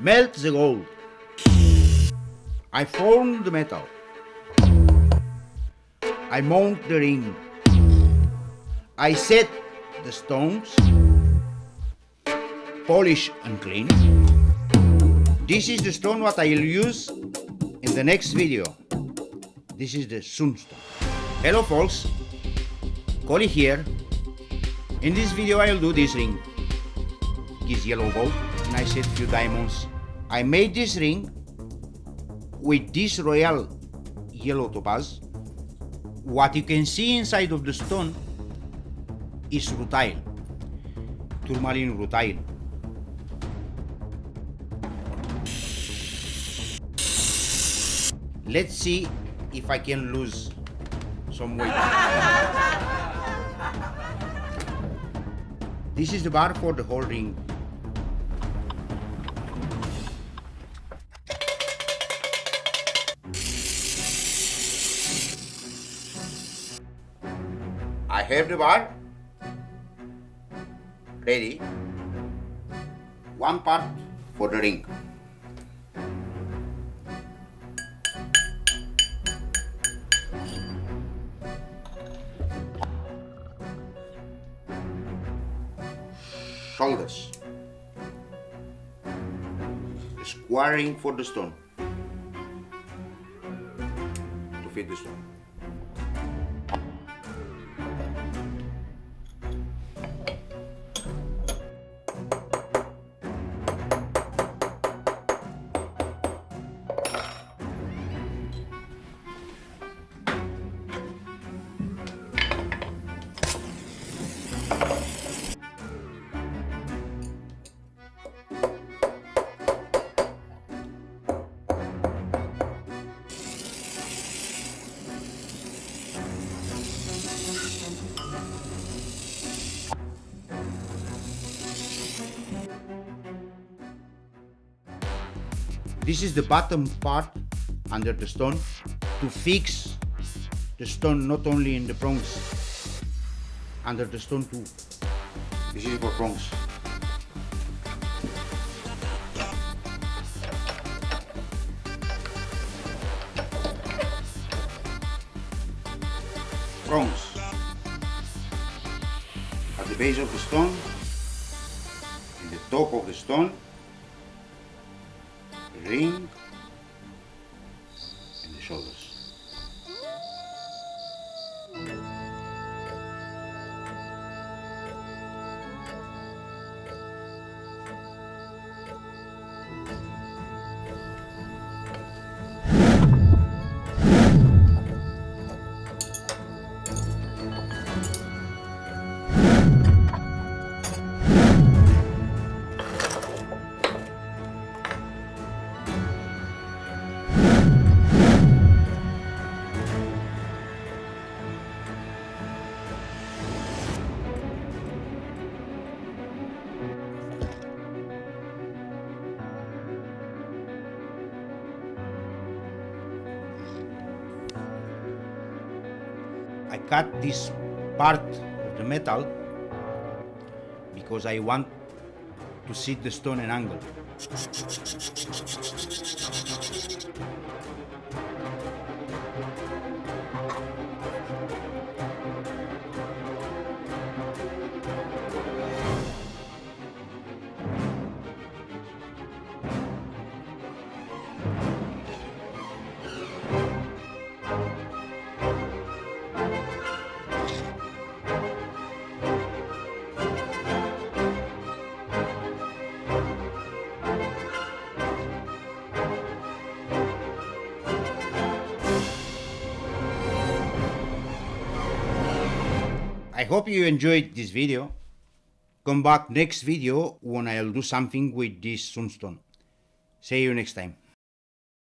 Melt the gold. I form the metal. I mount the ring. I set the stones. Polish and clean. This is the stone what I'll use in the next video. This is the sunstone. Hello folks, Colin here. In this video I'll do this ring. This yellow gold and I set few diamonds. I made this ring with this royal yellow topaz. What you can see inside of the stone is rutile, tourmaline rutile. Let's see if I can lose some weight. This is the bar for the whole ring. I have the bar ready. One part for the ring. Shoulders. Squaring for the stone. To fit the stone. This is the bottom part under the stone to fix the stone not only in the prongs, under the stone too. This is for prongs. Prongs at the base of the stone, in the top of the stone, ring and the shoulders. I cut this part of the metal because I want to sit the stone in angle. I hope you enjoyed this video. Come back next video when I'll do something with this sunstone. See you next time.